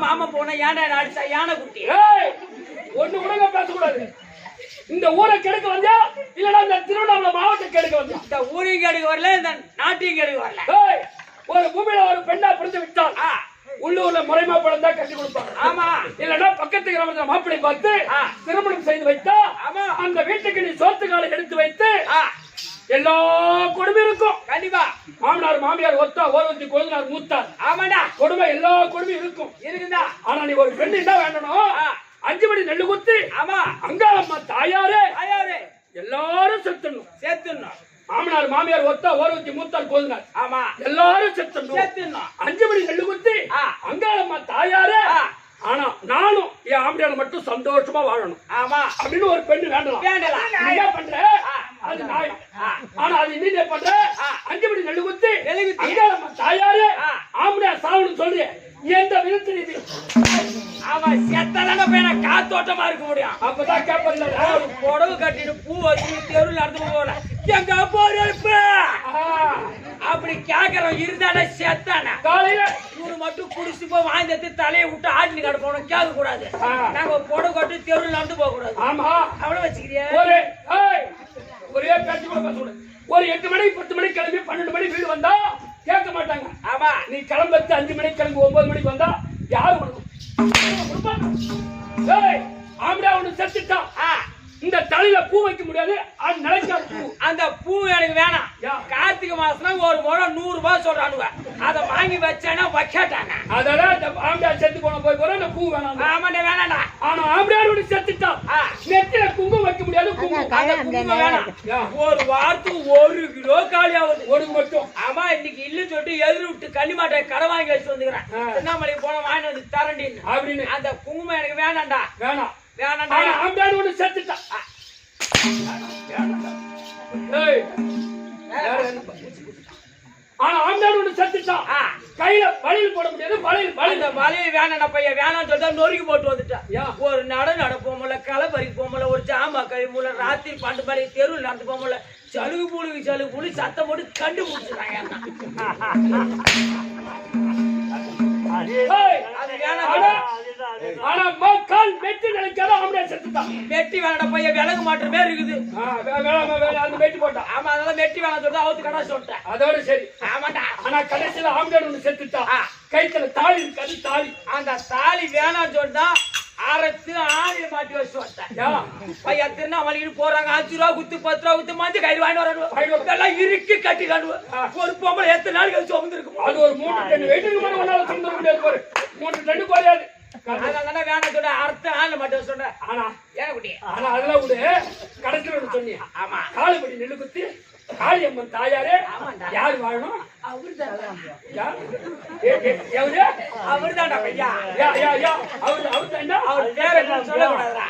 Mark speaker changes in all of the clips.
Speaker 1: மாமா போனா ஏன்டா அடிச்சா யானை குட்டி
Speaker 2: ஒண்ணு கூட பேசக்கூடாது. இந்த ஊரை கெடுக்க வந்தா இல்லனா இந்த திருவண்ணாமலை மாவட்டத்தை கெடுக்க வந்தா?
Speaker 1: இந்த ஊரையும் கெடுக்க வரல, இந்த நாட்டையும் கெடுக்க வரல.
Speaker 2: ஒரு பூமியில ஒரு பெண்ணா பிறந்து விட்டால் உள்ளூர்ல முறைமா பழம் தான் கட்டி கொடுப்பாங்க.
Speaker 1: ஆமா.
Speaker 2: இல்லன்னா பக்கத்து கிராமத்துல மாப்பிளை பார்த்து திருமணம் செய்து வைத்தா அந்த வீட்டுக்கு நீ சோத்து காலை எடுத்து வைத்து எல்லா கொடுமை இருக்கும்.
Speaker 1: கண்டிப்பா
Speaker 2: மாமனார் மாமியார் ஒத்தா ஓரத்தி கொழுந்தார் மூத்தார்.
Speaker 1: ஆமாடா,
Speaker 2: கொடுமை எல்லா கொடுமையும் இருக்கும்.
Speaker 1: இருக்குதா?
Speaker 2: ஆனா நீ ஒரு பெண் என்ன வேண்டணும்? 5 மணி நெல்லு குத்தி
Speaker 1: ஆமா
Speaker 2: அங்காளம்மா தாயாரே எல்லாரும்
Speaker 1: செத்துணும்.
Speaker 2: மாமனார் மாமியார் ஒத்தா ஓரத்தி மூத்தார் கொழுந்தார்.
Speaker 1: ஆமா,
Speaker 2: எல்லாரும் செத்துணும். 5 மணி நெல்லு குத்தி அங்காளம்மா தாயாரே. ஆனா நானும் என் ஆம்படியால மட்டும் சந்தோஷமா வாழணும்.
Speaker 1: ஆமா
Speaker 2: அப்படின்னு ஒரு பெண்ணு வேண்டலாம். என்ன பண்ற? அது நியாயம். ஆனா அது நீ பண்ற 5 மணி நெல்லு குத்தி அங்காளம்மா தாயாரே ஆம்படியா சாவணும் சொல்றேன். எந்த விதத்தில் இது?
Speaker 1: அவன் செத்தான பையனை காத்தோட்டமா இருக்க முடியும்.
Speaker 2: அப்பதான் கேப்பல
Speaker 1: புடவை கட்டிட்டு பூ வச்சு தெருவில் நடந்து போல எங்க போறப்ப அப்படி கேக்குறவன் இருந்தானே செத்தானே.
Speaker 2: காலையில
Speaker 1: இவரு மட்டும் குடிச்சு போய் வாங்கி தலையை விட்டு ஆட்டினு கடை போனோம். கேட்க கூடாது. நாங்க புடவை கட்டி தெருவில் நடந்து போக கூடாது.
Speaker 2: ஆமா
Speaker 1: அவ்வளவு வச்சுக்கிறியா?
Speaker 2: ஒரே பேச்சு கூட பேச கூடாது. ஒரு 8 மணி 10 மணிக்கு கிளம்பி 12 மணி வீடு வந்தா கேட்க மாட்டாங்க.
Speaker 1: ஆமா,
Speaker 2: நீ கிளம்பத்து 5 மணிக்கு கிளம்பி 9 மணிக்கு வந்தா யாரு ஆம்படா ஒண்ணு செத்துட்டான். இந்த தலையில பூ வைக்க முடியாது.
Speaker 1: அந்த பூ எனக்கு வேணாம். கார்த்திகை மாசம் ஒரு முழம் 100 ரூபாய் சொல்றானுங்க. அதை வாங்கி வச்சானா வைக்கட்டாங்க.
Speaker 2: அதெல்லாம் ஆம்படா செத்து போன போய் போற அந்த பூ வேணாம்.
Speaker 1: ஆமாண்ணே வேணாண்டா.
Speaker 2: ஆனா ஆம்படா ஒண்ணு செத்துட்டான். நெத்தில குங்குமம் வைக்க முடியாது.
Speaker 1: குங்குமம் வேணாம். ஒரு வாரத்துக்கு 1 கிலோ காலி ஆகுது.
Speaker 2: ஒரு மட்டும்.
Speaker 1: ஆமா, இன்னைக்கு இல்லு சொல்லிட்டு எதிர் விட்டு கன்னிமாட்டை கடை வாங்கி வச்சு வந்துக்கிறேன். திருவண்ணாமலைக்கு போன வாங்கி வந்து தரண்டின்னு அப்படின்னு. அந்த குங்குமம் எனக்கு வேணாண்டா. வேணாண்டா.
Speaker 2: ஆம்படா ஒண்ணு செத்துட்டான். ஆனா ஆம்படாடு ஒண்ணு செத்துட்டான். கையில வளையல் போட முடியாது.
Speaker 1: வளையல் வேணாம் பையன் வேணாம்னு சொல்லிட்டா நொறுக்கி போட்டு வந்துட்டான். ஒரு நடப்போம்ல, களை பறிக்க போமல, ஒரு ஜாமா கழிமுல, ராத்திரி 12 மணி தெருவில் நடந்து போமல, சலுகு புழு சத்தம் போட்டு கண்டுபிடிச்சிட்டாங்க. வெட்டி வேணா பையன் விலகு மாற்ற மாதிரி இருக்குது.
Speaker 2: வெட்டி போட்டான்.
Speaker 1: ஆமா, அதெல்லாம் வெட்டி வேணாம் சொல்லிட்டு அவுத்து கடை சொல்லிட்டேன்.
Speaker 2: அதோட சரி.
Speaker 1: ஆமாண்டா.
Speaker 2: ஆனா கடைசியில ஆம்பளை ஒண்ணு செத்துட்டான். கைத்துல தாலி இருக்காது. தாலி அந்த
Speaker 1: தாலி வேணாம்னு சொல்லிட்டா அரைத்து ஆணியை மாட்டி வச்சு வந்தேன். பையன் திருநாமலைக்கு போறாங்க. 5 ரூபா குத்து 10 ரூபா குத்து மஞ்சள் கயிறு வாங்கி வரானுவா. இதெல்லாம் இறுக்கி கட்டி காணுவா. ஒரு பொம்பளை எத்தனை நாள் கழிச்சு வந்துருக்கும்.
Speaker 2: அது ஒரு 3 டன் வெயிட்டுக்கு மேல ஒன்னால சுமந்து முடியாது. பாரு 3 டன் குறையாது.
Speaker 1: அதனால வேணாம் சொல்ற அர்த்த ஆணை மட்டும் சொல்றேன்.
Speaker 2: ஆனா
Speaker 1: ஏன் குட்டி?
Speaker 2: ஆனா அதெல்லாம் விடு. கடைசியில் ஒண்ணு சொன்னியா?
Speaker 1: ஆமா,
Speaker 2: காலுபடி நெல்லு குத்தி காளியம்மன் தாயாரே யாரு வாழணும்?
Speaker 1: அவருதான்டா பையா.
Speaker 2: அவர் பேரை சொல்லக்கூடாதுடா.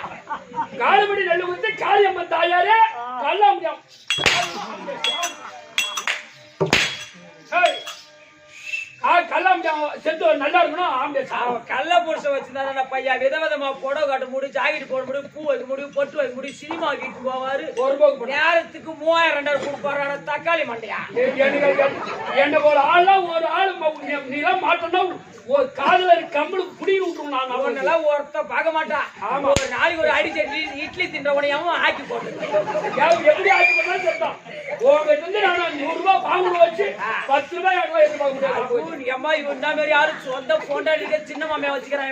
Speaker 2: காலுபடி நெல்லு குத்தி காளியம்மன் தாயாரே கல்லாமுடியும். கல்லாமுடியும் செத்து நல்லா இருக்கணும்.
Speaker 1: கள்ள புருஷன் வச்சிருந்தா பையா விதவிதமா புடவை காட்ட முடியும், ஜாக்கெட் போட முடியும், பூ வைக்க முடியும், பொட்டு வைக்க முடியும், சினிமா கிட்டு போவாரு. நேரத்துக்கு 3000 கொடுப்பாரு. தக்காளி மண்டையா
Speaker 2: என்ன ஒரு ஆள்லாம் ஒரு ஆளு நீலாம் மாட்டோம்னா ஒரு காதல கம்பளுக்கு புடி விட்டுருவோம். நான்
Speaker 1: அவனெல்லாம் ஒருத்த பார்க்க மாட்டான். ஒரு நாளைக்கு ஒரு அடிச்சு இட்லி தின்றவனையாவும் ஆக்கி போட்டு
Speaker 2: எப்படி ஆக்கி போட்டா செத்தான். உங்ககிட்ட நான் 100 ரூபாய் வாங்க வச்சு 10 ரூபாய்
Speaker 1: அம்மா இவன் மாதிரி யாரும் சொந்த போண்டாடிக்க சின்ன மாமியா வச்சுக்கிறான்.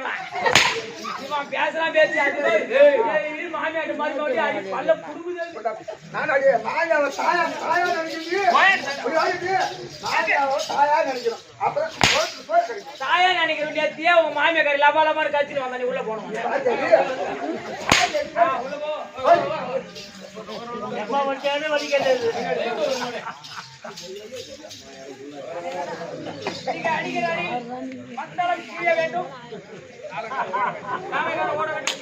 Speaker 1: இவன் பேசுறான் பேசி அது மாமியாட்டு மாதிரி அடி பல்ல புடுங்குது. தாயா நினைக்கிறேன். நேத்தியே உன் மாமியா கறி லபா லபான்னு கழிச்சுட்டு வந்தா நீ உள்ள போனோம். வேண்டும் ஓட வேண்டும்.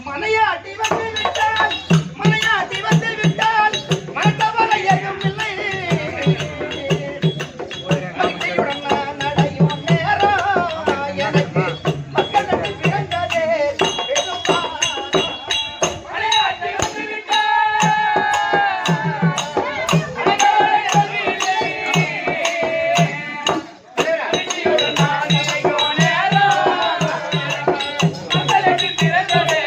Speaker 3: மனையாட்டி வந்து விட்டால் மனையாட்டி வந்து விட்டால் மனத்தவரை எதுவும் இல்லை மகிழ்ச்சியுடன் நான் நடையும் நேரம் எனக்கு மக்களுக்கு பிறந்ததே பெருமா
Speaker 1: மலையாட்டி வந்து விட்டால் மனத்தவரை எதுவும் இல்லை. மகிழ்ச்சியுடன் நான் நினைக்கும் நேரம் மக்களுக்கு பிறந்ததே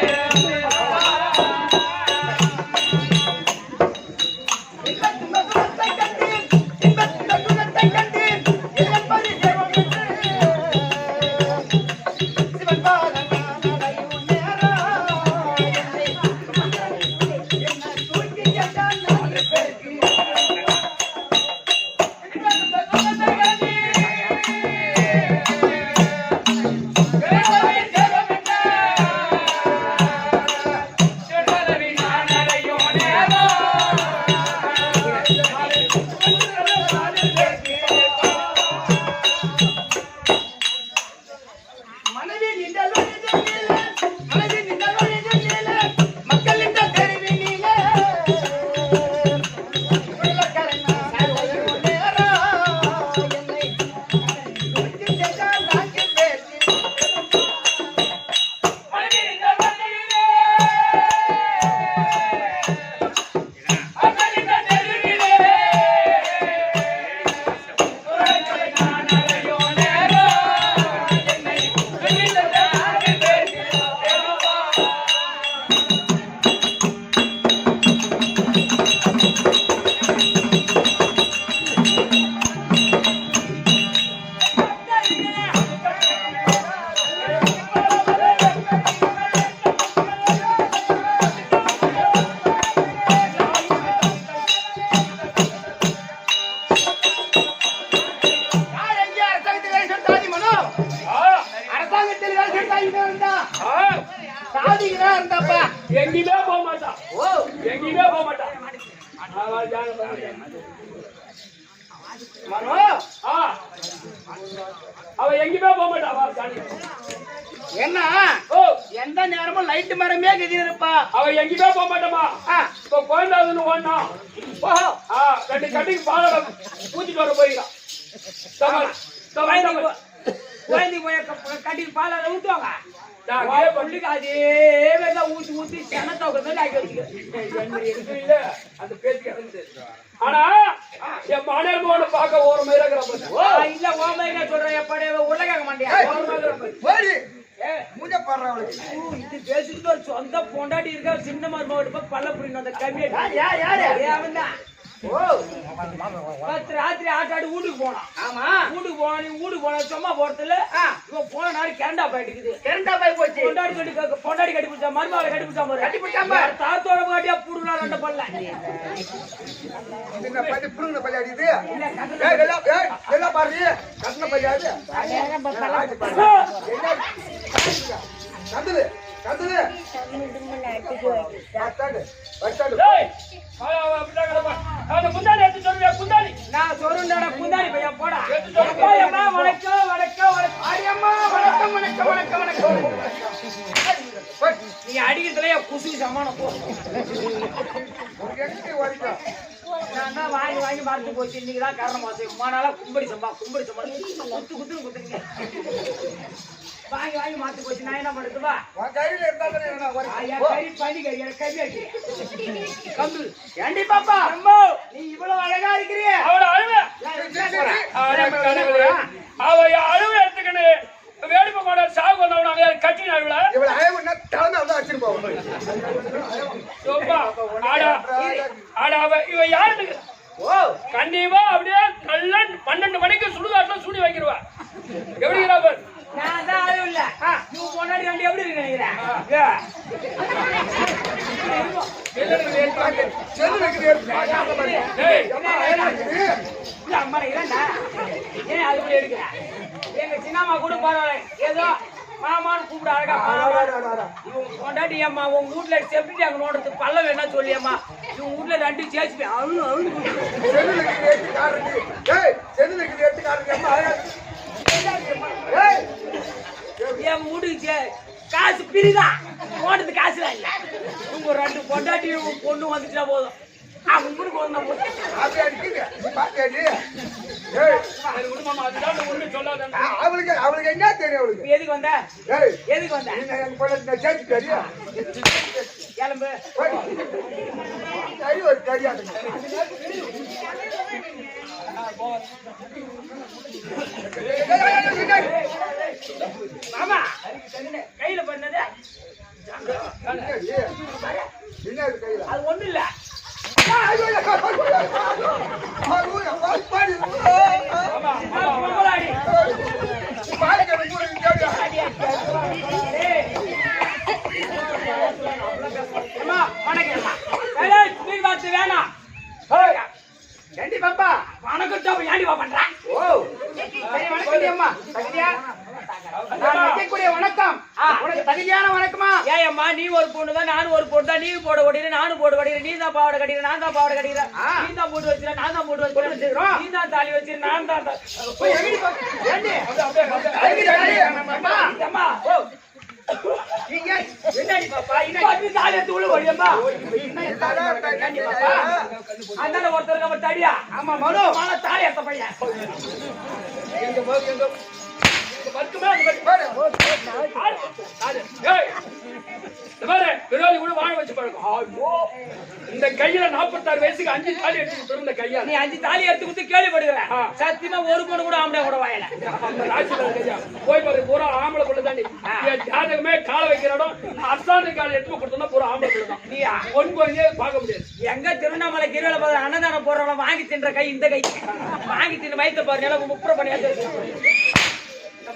Speaker 3: மனைவி நின்றல் மக்கள் இந்த தெருவினிலே உள்ளக்கரை நான் நேரம் என்னை தூக்கி சென்றால் நான்கு பேருக்கு யார் எங்கே அரசாங்கத்தில் வேலை செலுத்தாதி மனோ அரசாங்கத்தில் வேலை செலுத்தாதி இருந்தா சாதிகளா இருந்தாப்பா
Speaker 2: எங்கேயுமே போக மாட்டான்
Speaker 3: ஓ
Speaker 2: எங்கேயுமே போக மாட்டான்
Speaker 3: மனோ
Speaker 2: அவ எங்கேயுமே போக மாட்டான் வா, ஜானி.
Speaker 3: என்ன
Speaker 2: ஓ
Speaker 3: எந்த நேரமும் லைட் மரமே கதி இருப்பா
Speaker 2: அவ எங்கேயுமே போக மாட்டோமா இப்போ குழந்தை ஒண்ணா
Speaker 3: ஓஹோ
Speaker 2: ரெண்டு கட்டிக்கு பால பூச்சிட்டு வர போயிடலாம்
Speaker 1: குழந்தை போய் கட்டி பாலை ஊத்துவாங்க பள்ளிக்கு அதே மாதிரிதான் ஊத்தி ஊத்தி செனத்தை மாதிரி ஆக்கி வச்சுக்க
Speaker 2: அந்த பேச்சு இறங்குது ஆனா என் மனைவி போன பார்க்க ஒரு மாதிரி இருக்கிற
Speaker 1: இல்ல ஓமையா சொல்றேன் எப்படி உள்ள கேட்க மாட்டியா இது பேசிட்டு ஒரு சொந்த பொண்டாட்டி இருக்க சின்ன மருமக பல்ல புரியும் அந்த கம்மியா அவன் தான் ராத்திரி ஆட்டாடி வீட்டுக்கு போனான்
Speaker 3: ஆமா
Speaker 1: வீட்டுக்கு போனா நீ வீட்டுக்கு போன சும்மா போறதுல இவன் போன நாடு கேரண்டா போயிட்டு
Speaker 3: கரண்டா போய் போச்சு
Speaker 1: பொண்டாடி கட்டி பிடிச்சா மருமகளை கட்டி பிடிச்சா மாதிரி
Speaker 3: கட்டி பிடிச்சாம
Speaker 1: தாத்தோட பாட்டியா புடுனா ரெண்டு பல்ல
Speaker 2: முந்தாடி எடுத்து சொல்லுவியா குந்தாடி
Speaker 1: நான் சொல்றேன்டா குந்தாடி பையா போடா அம்மா வணக்கம் வணக்கம் வணக்கம்
Speaker 3: அடியம்மா வணக்கம் வணக்கம் வணக்கம் வணக்கம்
Speaker 1: நீ அடிக்கிறதுல குசி சமானம் போ நான் தான் வாங்கி வாங்கி மறந்து போச்சு இன்னைக்குதான் காரணம் மாசம் மானால கும்படி சம்பா குத்து குத்துன்னு குத்துங்க வாங்கி வாங்கி மாத்து போச்சு நான் என்ன பண்ணுறது வா கறி பண்ணி கறி எனக்கு கறி ஆக்கி கம்பு
Speaker 3: ஏண்டி பாப்பா
Speaker 1: அம்மா
Speaker 3: நீ இவ்வளவு அழகா இருக்கிறிய
Speaker 2: அவளை அழுவ அவ அழுவ எடுத்துக்கணு வேடிப்பை மாட சாகு வந்தவன கட்டி அழுவல இவ யாரு கண்டிப்பா அப்படியே நல்ல 12 மணிக்கு சுடுகாட்டுல சூடி வைக்கிறவா எப்படி பாரு
Speaker 1: நான் தான் அழுவ இல்ல நீ பொண்டாடி ரெண்டு எப்படி இருக்கு நினைக்கிறேன் அம்மா இல்லண்டா ஏன் அது இப்படி எடுக்கிற எங்க சின்னம்மா கூட பரவாயில்ல ஏதோ மாமான்னு கூப்பிட அழகா இவங்க கொண்டாடி அம்மா உங்க வீட்டுல செப்டி அங்க நோடுறது பல்ல வேணா சொல்லியம்மா இவங்க வீட்டுல ரெண்டு சேர்த்து என் வீட்டுக்கு காசு பிரிதான் போனது காசுலாம் இல்ல உங்க 2 பொண்டாட்டி பொண்ணு வந்துட்டா போதும் அவங்களுக்கு வந்தா போதும்
Speaker 3: அப்படி அடிக்குங்க பாக்காடி ஏய்
Speaker 2: சரி விடுமாமா அதுதான் ஒண்ணு சொல்லாதேன்
Speaker 3: அவளுக்கு என்ன தெரியும் அவளுக்கு
Speaker 1: எதுக்கு வந்த
Speaker 3: ஏய்
Speaker 1: எதுக்கு வந்த
Speaker 3: நீங்க எங்க பொண்ணு சேர்த்து தெரியா
Speaker 1: கிளம்பு
Speaker 3: சரி ஒரு தெரியாது
Speaker 1: மாமா கையில பண்ணது
Speaker 3: என்ன கையில
Speaker 1: அது ஒண்ணு இல்ல பொம்பளாடி அம்மா வணக்கம் நீ பார்த்து வேணாம்
Speaker 3: ஏண்டி பாப்பா
Speaker 1: வணக்கம் தான் ஏண்டி வா பண்ற
Speaker 3: ஓ சரி வணக்கம் அம்மா தகுதியா நான் வைக்கக்கூடிய வணக்கம் உனக்கு தகுதியான வணக்கமா
Speaker 1: ஏன் அம்மா நீ ஒரு பொண்ணு தான் நானும் ஒரு பொண்ணு தான் நீ போட ஓடிற நானும் போட ஓடிற நீ தான் பாவாடை கட்டிக்கிற நான் தான் பாவாடை கட்டிக்கிறேன் நீ தான் போட்டு வச்சிர நான் தான் போட்டு வச்சிருக்கோம் நீ தான் தாலி வச்சிரு நான் தான்
Speaker 3: போய் எங்கடி பா ஏண்டி
Speaker 1: அம்மா
Speaker 3: நீங்க
Speaker 1: என்னடி பாப்பா இன்னைக்கு தாலி எடுத்து உள்ள ஓடியம்மா ஏண்டி பாப்பா அந்தால ஒருத்தருக்கு அவன் தடியா
Speaker 3: ஆமா மனோ
Speaker 1: மால தாலி எடுத்த பையன்
Speaker 2: எங்க பத்துமா விரோதி கூட வாழ வச்சு பழக்கம் இந்த கையில 46 வயசுக்கு 5 தாலி எடுத்து பிறந்த கையா
Speaker 1: நீ 5 தாலி எடுத்து கொடுத்து கேள்விப்படுகிறேன் சத்தியமா ஒரு பொண்ணு கூட ஆம்பளை கூட வாயல
Speaker 2: கையா போய் பாரு பூரா ஆம்பளை பிள்ளை தாண்டி ஜாதகமே காலை வைக்கிற இடம் அசாந்த காலை எடுத்து கொடுத்தோம்னா பூரா ஆம்பளை பிள்ளை தான்
Speaker 1: நீ
Speaker 2: பொன் குழந்தையே பார்க்க முடியாது
Speaker 1: எங்க திருவண்ணாமலை கிருவில பார்த்து அன்னதானம் போடுறவன் வாங்கி தின்ற கை இந்த கை வாங்கி தின்னு வயிற்று பாரு நிலம் முப்புற பண்ணி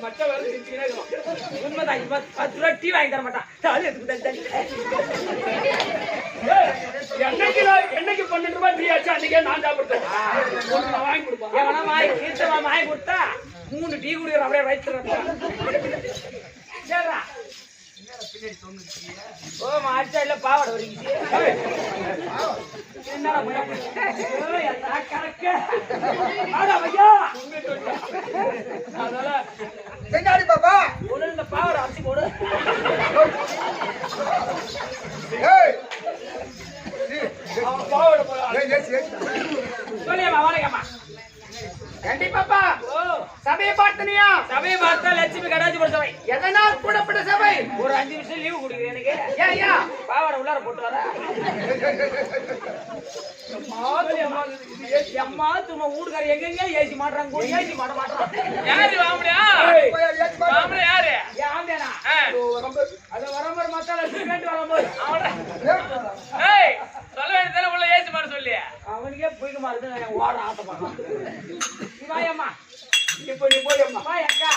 Speaker 2: மற்ற வேலை செஞ்சுக்கினே
Speaker 1: உண்மைதான் 10 ரூபா டீ வாங்கி தர மாட்டான் தாலி எடுத்து
Speaker 2: என்னைக்கு 12 ரூபாய் டீ ஆச்சு அன்னைக்கே நான் சாப்பிட்டேன் வாங்கி கொடுப்பேன்
Speaker 1: எவனா வாங்கி கொடுத்தா 3 டீ குடிக்கிற அப்படியே வயிற்றுறா சரிடா ஓ மாச்சால பாவாடை வரிக்குது என்னடா ஐயா கரெக்ட் ஆடா ஐயா
Speaker 2: அதனால
Speaker 3: எங்கடி பாப்பா
Speaker 1: ஒரு இந்த பாவாடை அரிசி போடு
Speaker 3: ஏய்
Speaker 2: அவன் பாவோட போய்
Speaker 1: சொல்லியம்மா வணக்கம்மா
Speaker 3: ஏண்டி பாப்பா
Speaker 1: ஓ
Speaker 3: சபையை பார்த்தனியா
Speaker 1: சபையை பார்த்தா லட்சுமி கடாச்சிபுரம் சபை
Speaker 3: எதனால் கூடப்பட்ட சபை
Speaker 1: ஒரு 5 நிமிஷம் லீவு கொடுக்குறேன் எனக்கு
Speaker 3: ஏய்யா
Speaker 1: பாவாடை உள்ளார போட்டு வர அம்மா திரும்ப வீட்டுக்கார எங்கெங்க ஏசி மாட்டுறாங்க கூட ஏசி மாட்ட மாட்டான் யாரு வாமடியா வாமடியா யாரு ஏன் ஆம்பேனா அது வரம்போது மத்தால கேட்டு வரும்போது ஏய் சொல்ல வேண்டியதானே உள்ள ஏசி மாட்ட சொல்லி அவனுக்கே போய்க்க மாறுது நான் ஓட ஆசைப்படுறேன் நீ வாயம்மா
Speaker 2: இப்போ நீ போய் அம்மா
Speaker 1: வாய் அக்கா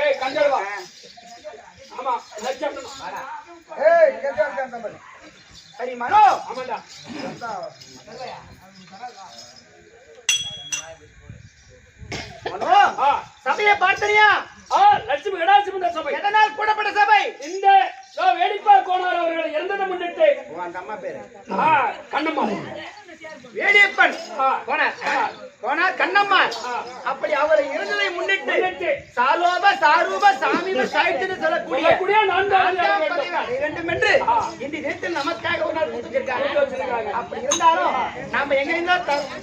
Speaker 2: ஏய் கஞ்சல் வா ஆமா லட்சம்
Speaker 3: சரி மனோ
Speaker 2: ஆமாடா
Speaker 3: மனோ சபையை பார்த்தனியா
Speaker 2: லட்சுமி கடாட்சிபுரம் சபை
Speaker 3: எதனால் கூடப்பட்ட சபை
Speaker 2: இந்த வேடிப்பா கோனார் அவர்களை இறந்ததை முன்னிட்டு
Speaker 3: அந்த அம்மா பேரு
Speaker 2: கண்ணம்மா
Speaker 3: வேடியப்பன் கோனார் கண்ணம்மா அப்படி அவரை இருந்ததை முன்னிட்டு சாலோப சாரூப சாமிப சாய்த்துன்னு சொல்லக்கூடிய 2 என்று இந்த நேரத்தில் நமக்காக ஒரு நாள் கொடுத்திருக்காங்க. அப்படி இருந்தாலும் நாம எங்க இருந்தா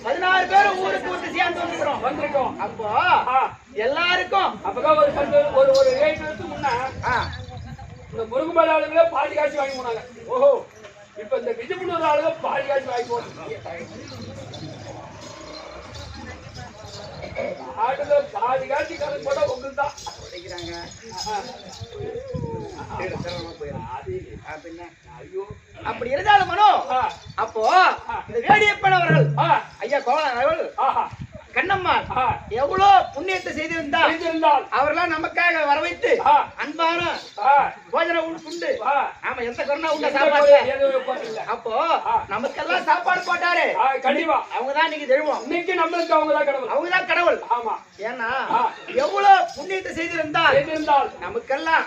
Speaker 3: 16 பேர் ஊருக்கு விட்டு சேர்ந்து வந்திருக்கோம். அப்போ எல்லாருக்கும்
Speaker 2: அப்பதான் ஒரு 7 வருஷத்துக்கு முன்ன இந்த முருகமலை ஆளுங்களே பாதி காட்சி வாங்கி போனாங்க. ஓஹோ இப்ப இந்த விஜயபுரம் ஆளுங்க பாதி காட்சி வாங்கி போனாங்க. ஆட்டுல பாதி காட்சி கணக்கு போட்டா உங்களுக்கு தான்
Speaker 3: அப்படி இருந்தாலும் மனோ அப்போ இந்த வேடியப்பன் அவர்கள் ஐயா கோவலன் அவர்கள் கண்ணம்மா எவ்வளவு புண்ணியத்தை செய்திருந்தால் அவரெல்லாம் நமக்காக வர வைத்து அன்பான போஜனம் உண்டு. ஆமா எந்த கருணா உள்ள சாப்பாடு அப்போ நமக்கெல்லாம் சாப்பாடு போட்டாரு.
Speaker 2: கண்டிப்பா
Speaker 3: அவங்கதான் இன்னைக்கு தெய்வம்.
Speaker 2: இன்னைக்கு நம்மளுக்கு
Speaker 3: அவங்கதான் கடவுள். ஆமா ஏன்னா எவ்வளவு புண்ணியத்தை செய்திருந்தால் நமக்கெல்லாம்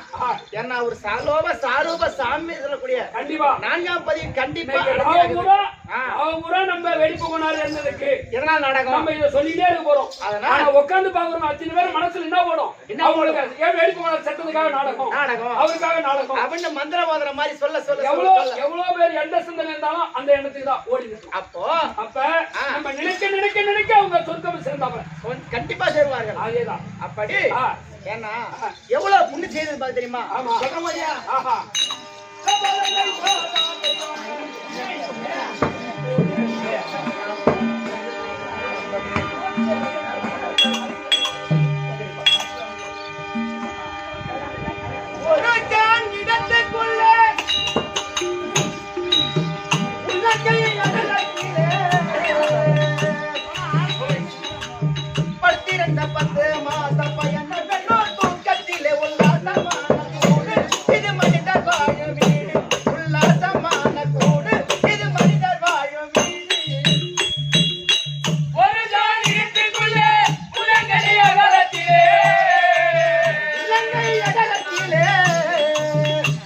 Speaker 3: ஏன்னா ஒரு சாலோப சாரூப சாமி சொல்லக்கூடிய
Speaker 2: கண்டிப்பா
Speaker 3: 4ஆம் பதிவு கண்டிப்பா
Speaker 2: அவங்க பூரா நம்ம வெடிப்பு கொண்டாடு இருந்ததுக்கு
Speaker 3: எதனால் நாடகம்
Speaker 2: நம்ம இதை சொல்லிட்டே இருக்க போறோம்.
Speaker 3: அதனால
Speaker 2: ஆனா உட்கார்ந்து பாக்குறோம் அத்தனை பேர் மனசுல என்ன ஓடும்? அவங்களுக்கு ஏன் வெடிப்பு கொண்டாடு செத்ததுக்காக நாடகம், அவருக்காக நாடகம்
Speaker 3: அப்படின்னு மந்திரவாதன மாதிரி சொல்ல சொல்ல
Speaker 2: எவ்வளவு பேர் எந்த சிந்தனை இருந்தாலும் அந்த எண்ணத்துக்கு தான் ஓடி இருக்கு. அப்ப நம்ம நினைக்க நினைக்க நினைக்க அவங்க சொர்க்கம் சேர்ந்தாங்க,
Speaker 3: கண்டிப்பா சேருவார்கள்.
Speaker 2: அதேதான்.
Speaker 3: அப்படி ஏன்னா எவ்வளவு புண்ணு செய்தது பாத்து தெரியுமா? சொல்ற மாதிரியா? ஒரு ஜான் இடத்துக்குள்ளே உள்ளங்கையை அகலத்திலே படுத்திருந்த 10 மாச பயண பெண்ணோ தூக்கத்திலே உல்லாசமான கூடு இது மனிதர் வாழும் வீடு. உல்லாசமான கூடு இது மனிதர் வாழும் வீடு.
Speaker 1: ஒரு ஜான் இடத்துக்குள்ளே உலகை அகலத்திலே
Speaker 3: உள்ளங்கை அகலத்திலே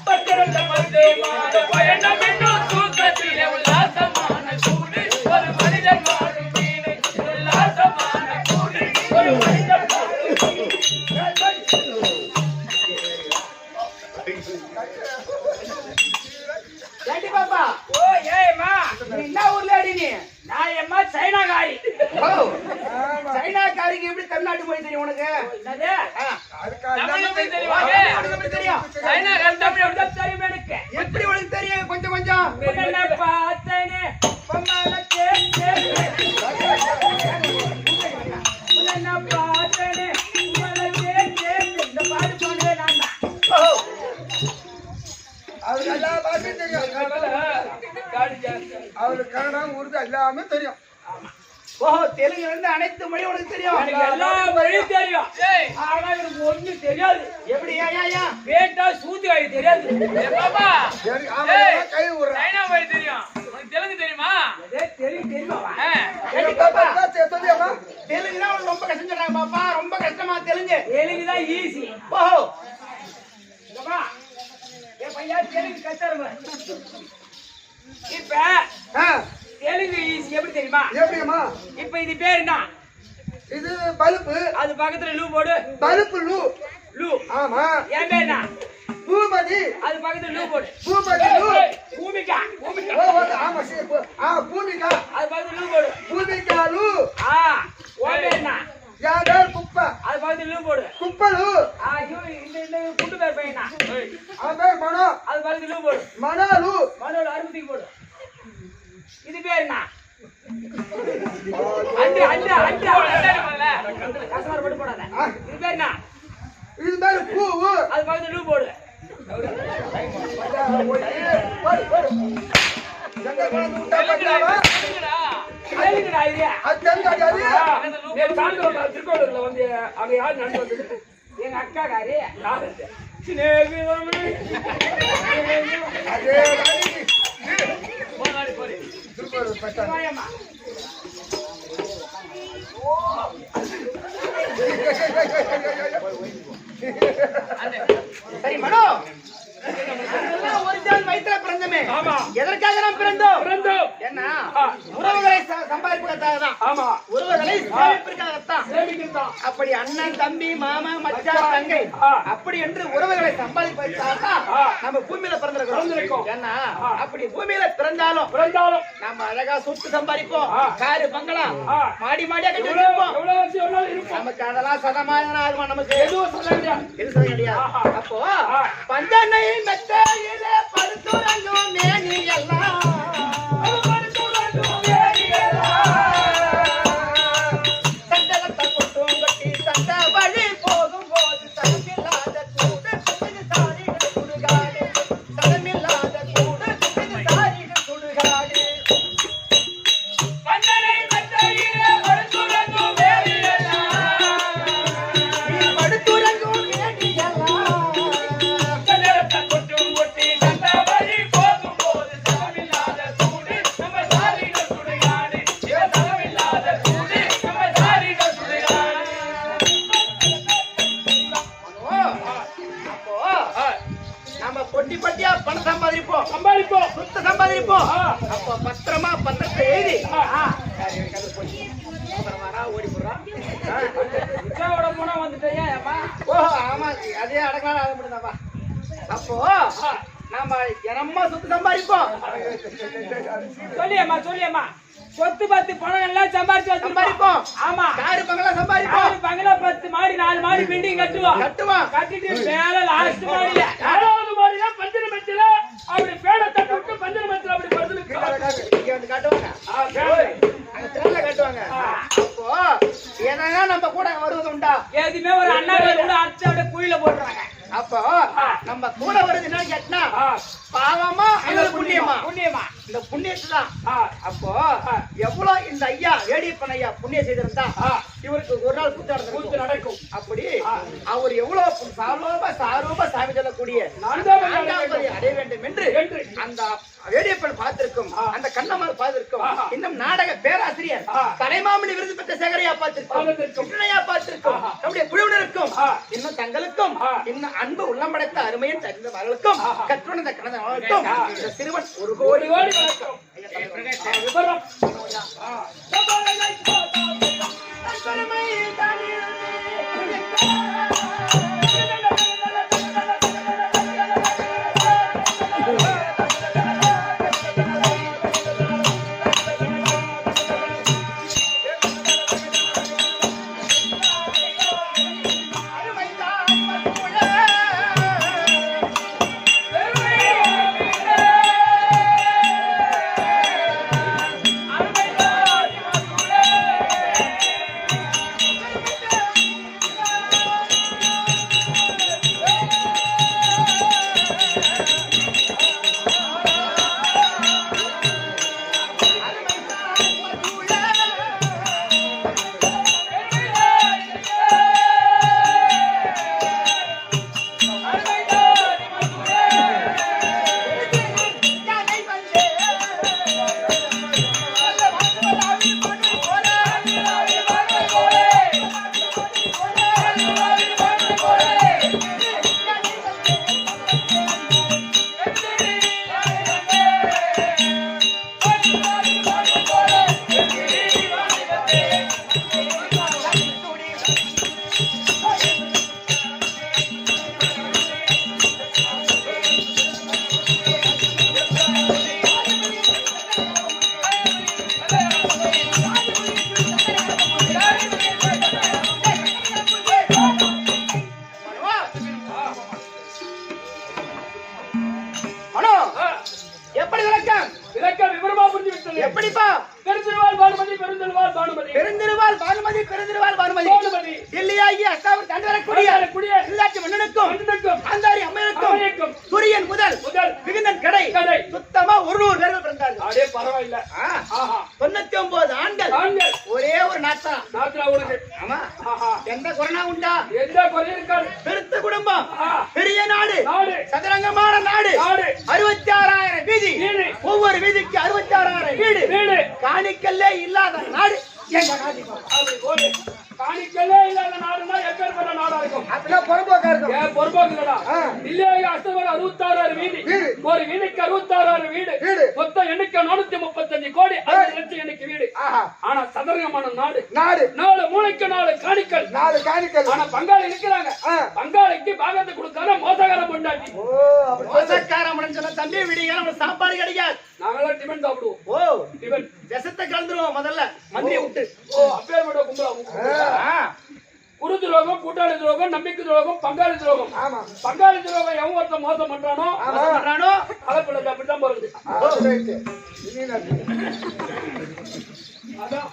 Speaker 1: பட்டிருந்த 10 மாத பயணம் என்னும் தூக்கத்திலே உல்லாசமான கூடு ஒரு மனிதன் வாழும் வீடு. உல்லாசமான கூடு ஒரு மனிதன் வாழும் வீடு.
Speaker 3: ஏண்டி பாப்பா,
Speaker 1: ஓ ஏய்மா,
Speaker 3: நீ என்ன ஊர்ல அடி நீ?
Speaker 1: நான் எம்மா சைனாகாரி.
Speaker 3: ஓ, சைனாக்காரிக்கு எப்படி தமிழ்நாட்டு மொழி தெரியும் உனக்கு?
Speaker 1: என்னது?
Speaker 3: ஆ,
Speaker 1: தமிழ் எப்படி தெரியுமா?
Speaker 3: உனக்கு எப்படி தெரியும்?
Speaker 1: சைனாகாரி தமிழ் எப்படி தெரியும் எனக்கு?
Speaker 3: எப்படி உனக்கு தெரியும்? கொஞ்சம் கொஞ்சம்
Speaker 1: உன்னை பார்த்தேனே பொம்மல கேட்டே. உன்னை பார்த்தேனே பொம்மல கேட்டே. இந்த பாட்டு பாடுவே நான் தான்.
Speaker 3: ஓ,
Speaker 4: அவருக்கு எல்லா பாஷையும் தெரியும். அவருக்கு கன்னடம், உருது எல்லாமே தெரியும்.
Speaker 3: ஓஹோ, தெலுங்குல இருந்து அனைத்து மொழி உனக்கு தெரியும்.
Speaker 1: எனக்கு எல்லா மொழியும் தெரியும். ஆனா எனக்கு ஒண்ணும் தெரியாது.
Speaker 3: எப்படி? ஏன்
Speaker 1: வேட்டா சூத்தி வாய் தெரியாது. பாப்பா
Speaker 4: எனக்கு அவன் கை விடுறான்.
Speaker 1: சைனா மொழி தெரியும். உனக்கு தெலுங்கு தெரியுமா? தெரியுமா?
Speaker 3: ஏண்டி பாப்பா,
Speaker 4: சொல்லியாமா?
Speaker 3: தெலுங்குனா உனக்கு ரொம்ப கஷ்டம் சொல்றாங்க பாப்பா. ரொம்ப கஷ்டமா தெலுங்கு?
Speaker 1: தெலுங்கு தான் ஈஸி.
Speaker 3: ஓஹோ,
Speaker 1: என் பையன் தெலுங்கு கத்துறவங்க. இப்ப
Speaker 4: ஆ,
Speaker 1: தெலுங்கு ஈஸி எப்படி தெரியுமா?
Speaker 4: எப்படிம்மா?
Speaker 1: இப்ப இது பேர் என்ன?
Speaker 4: இது பல்பு.
Speaker 1: அது பக்கத்துல லூ போடு.
Speaker 4: பல்பு லூ.
Speaker 1: லூ.
Speaker 4: ஆமா.
Speaker 1: என் பேர் என்ன?
Speaker 4: பூமதி.
Speaker 1: அது பக்கத்துல லூ போடு.
Speaker 4: பூமதி லூ.
Speaker 1: பூமிகா. பூமிகா.
Speaker 4: ஓ, ஓ, ஆமா சரி. பூமிகா.
Speaker 1: அது பக்கத்துல லூ போடு.
Speaker 4: பூமிகா லூ.
Speaker 1: உன் பேர் என்ன?
Speaker 4: என் பேர் குப்பை.
Speaker 1: அது பக்கத்துல லூ போடு.
Speaker 4: குப்பலு.
Speaker 1: இந்த குண்டு பேர் பையனா?
Speaker 4: அவன் பேர் மனோ.
Speaker 1: அது பக்கத்துல லூ போடு.
Speaker 4: மனோலு.
Speaker 1: மனோட அறுபத்திக்கு போடு. இது பேர் என்ன? அண்டு அண்டு அண்டு கசமார் போட்டு போடாத. இது பேர் என்ன?
Speaker 4: இது பேர் பூவு.
Speaker 1: அது பக்கத்துல லூ போடு.
Speaker 4: எங்க கொண்டு விட்டா பட்டாவா?
Speaker 1: தெலுங்குடா இது.
Speaker 4: அது தெரிஞ்சாடி அது?
Speaker 2: நேத்து சாயந்தரம் திருக்கோவிலூர்ல வந்து அங்க யார் நடந்து வந்தது?
Speaker 1: எங்க அக்கா காரி.
Speaker 2: யார் அது? சினேகிதமே.
Speaker 4: அதே தாடி. திருப்பூர் பட்டா.
Speaker 1: வாயம்மா.
Speaker 3: சரி மனோ, அதெல்லாம் ஒரிஜினல் வயிற்றுல பிறந்தமே.
Speaker 2: ஆமா.
Speaker 3: எதற்காக நாம் பிறந்தோம்?
Speaker 2: பிறந்தோம்.
Speaker 3: என்ன? உறவுகளை சம்பாதிப்பதற்காக தான்.
Speaker 2: ஆமா.
Speaker 3: உறவுகளை சேமிப்பதற்காகத்தான்.
Speaker 2: சேமிக்கின்றான்.
Speaker 3: அப்படி அண்ணன், தம்பி, மாமா, மச்சான், தங்கை அப்படி என்று உறவுகளை சம்பாதிப்பதற்காக நம்ம பூமியில பிறந்திருக்கோம். ஏன்னா அப்படி பூமியில பிறந்தாலும் நம்ம அழகா சொத்து சம்பாதிப்போம். காரு, பங்களா, மாடி மாடியா கட்டி வச்சிருப்போம்.
Speaker 2: எவ்வளவு வருஷம் எவ்வளவு இருக்கும்?
Speaker 3: நமக்கு அதெல்லாம் சதமானம் ஆகுமா? நமக்கு
Speaker 2: எதுவும் சொல்ல முடியாது.
Speaker 3: எது சொல்ல முடியாது. அப்போ பஞ்சனை மெத்தையிலே படுத்துறங்கும் மேனி எல்லாம் சந்தனத்தை கொட்டும் கட்டி தந்த வழி போகும் போது தனமில்லாத கூடு இது சாரிகள் சுடுகாடு. தனமில்லாத கூடு இது சாரிகள் சுடுகாடு.
Speaker 1: பந்தனை மத்தையிலே படுத்துறங்கும் வேலியெல்லாம்.
Speaker 3: நீ படுத்துறங்கும் மேனி எல்லாம்
Speaker 1: கண்டரத்தை கொட்டும் கொட்டி தந்த வழி போகும்போது சமமில்லாத கூடு நம்ம சாரிகள் சுடுகாடு. சமமில்லாத கூடு நம்ம சாரிகள் சுடுகாடு.
Speaker 3: அப்போ நம்ம பொட்டி பட்டியா பணம் சம்பாதிப்போம்
Speaker 2: சம்பாதிப்போம்
Speaker 3: சொத்து சம்பாதிப்போம்
Speaker 2: ஆ.
Speaker 3: அப்ப பத்திரமா பத்திரத்தை எழுதி
Speaker 2: ஆ.
Speaker 3: ஓடி போடுறான்
Speaker 1: உச்சாவோட போனா வந்துட்டேன் ஏம்மா
Speaker 3: ஓ ஆமா அதே அடக்கலாம் அதை முடிந்தாப்பா அப்போ நாம என்னம்மா சொத்து சம்பாதிப்போம்
Speaker 1: சொல்லியம்மா சொத்து பத்து பணம் எல்லாம் சம்பாரிச்சு
Speaker 3: சம்பாதிப்போம்
Speaker 1: ஆமா
Speaker 3: காரு பங்களா சம்பாதிப்போம்
Speaker 1: பங்களா 10 மாடி 4 மாடி பில்டிங் கட்டுவோம்
Speaker 3: கட்டுவோம்
Speaker 1: கட்டிட்டு மேல லாஸ்ட் மாடியில
Speaker 2: 4வது மாடியில பஞ்சநமத்துல அப்படி பேட தட்டு விட்டு பஞ்சநமத்துல அப்படி படுத்துருக்கு
Speaker 3: இங்க வந்து காட்டுவாங்க அங்க திரள்ல காட்டுவாங்க அப்போ என்னன்னா நம்ம கூட வருவது உண்டா
Speaker 1: எதுவுமே ஒரு அண்ணா கூட அடிச்சு அப்படியே குழியில போடுறாங்க
Speaker 3: அப்போ நம்ம கூட வருது என்ன கேட்டா பாவமா அல்லது புண்ணியமா இந்த புண்ணியத்தை தான் அப்போ எவ்வளவு இந்த ஐயா வேடியப்பன் ஐயா புண்ணியம் செய்திருந்தா இவருக்கு ஒரு நாள் கூத்து நடக்கும் அப்படி அவர் எவ்வளவு சாரூப சாமி சொல்லக்கூடிய அடைய வேண்டும் என்று அந்த வேடியப்பன் பார்த்திருக்கும் அந்த கண்ணம்மாள் பார்த்திருக்கும் இன்னும் நாடக பேராசிரியர் கலைமாமணி விருது பெற்ற சேகரையா பார்த்திருக்கும் பார்த்திருக்கும் நம்முடைய குழுவினருக்கும் இன்னும் தங்களுக்கும் இன்னும் அன்பு உள்ளம் படைத்த அருமையின் தகுந்தவர்களுக்கும் கற்றுணர்ந்த கணவர்களுக்கும் இந்த சிறுவன் ஒரு கோடி
Speaker 2: கோடி வணக்கம் விவரம்
Speaker 3: எப்படி விளக்கம்
Speaker 2: விளக்கம் விவரமா புரிஞ்சு விட்டது
Speaker 3: எப்படிப்பா
Speaker 2: பெருந்திருவாள் பானுமதி பெருந்திருவாள் பானுமதி
Speaker 3: பெருந்திருவாள் பானுமதி டெல்லியாகி அஸ்தாபுரம் தாண்டி வரக்கூடிய சிறுதாட்சி மன்னனுக்கும் காந்தாரி அம்மையனுக்கும் சூரியன் முதல் மிகுந்தன் கடை சுத்தமா 100 பேர்கள் பிறந்தார்கள்
Speaker 2: அடே பரவாயில்லை
Speaker 3: 99 ஆண்கள் ஒரே ஒரு நாட்டா
Speaker 2: உனக்கு
Speaker 3: ஆமா எந்த கொரோனா உண்டா
Speaker 2: எந்த குறையும் இருக்காது
Speaker 3: பெருத்த குடும்பம் பெரிய நாடு சதுரங்கமான நாடு 66,000 வீதி ஒவ்வொரு வீதிக்கு 66,000 வீடு காணிக்கல்லே இல்லாத நாடு எங்க நாடு
Speaker 2: காணிக்கலே இல்லாத நாடுனா எப்பேற்பட்ட நாடா இருக்கும்
Speaker 4: அப்படின்னா பொறுப்போக்கா இருக்கும்
Speaker 2: ஏன் பொறுப்பாக்கு இல்லடா இல்லையா அஸ்தவரம் 66,000 வீதி ஒரு வீதிக்கு 66,000 வீடு மொத்த எண்ணிக்கை 435 கோடி 60 லட்சம் எண்ணிக்கை வீடு ஆனா சதுரங்கமான நாடு மூளைக்கு 4 காணிக்கல் ஆனா பங்காளி இருக்கிறாங்க பங்காளிக்கு பாகத்தை கொடுக்காம மோசகாரம் கொண்டாடி
Speaker 3: மோசக்காரம் முடிஞ்சா தம்பி விடிய நம்ம சாப்பாடு கிடைக்காது
Speaker 2: நாங்களாம் டிபன் சாப்பிடுவோம் டிபன்
Speaker 3: விஷத்தை கலந்துருவோம் முதல்ல மந்திரியை விட்டு
Speaker 2: அப்பேற்பட்ட கும்பலா குரு துரோகம் கூட்டாளி துரோகம் நம்பிக்கை துரோகம் பங்காளி துரோகம் பங்காளி துரோகம் எவன் ஒருத்தன் மோசம் பண்றானோ கலப்பிள்ள அப்படித்தான் போறது அதான்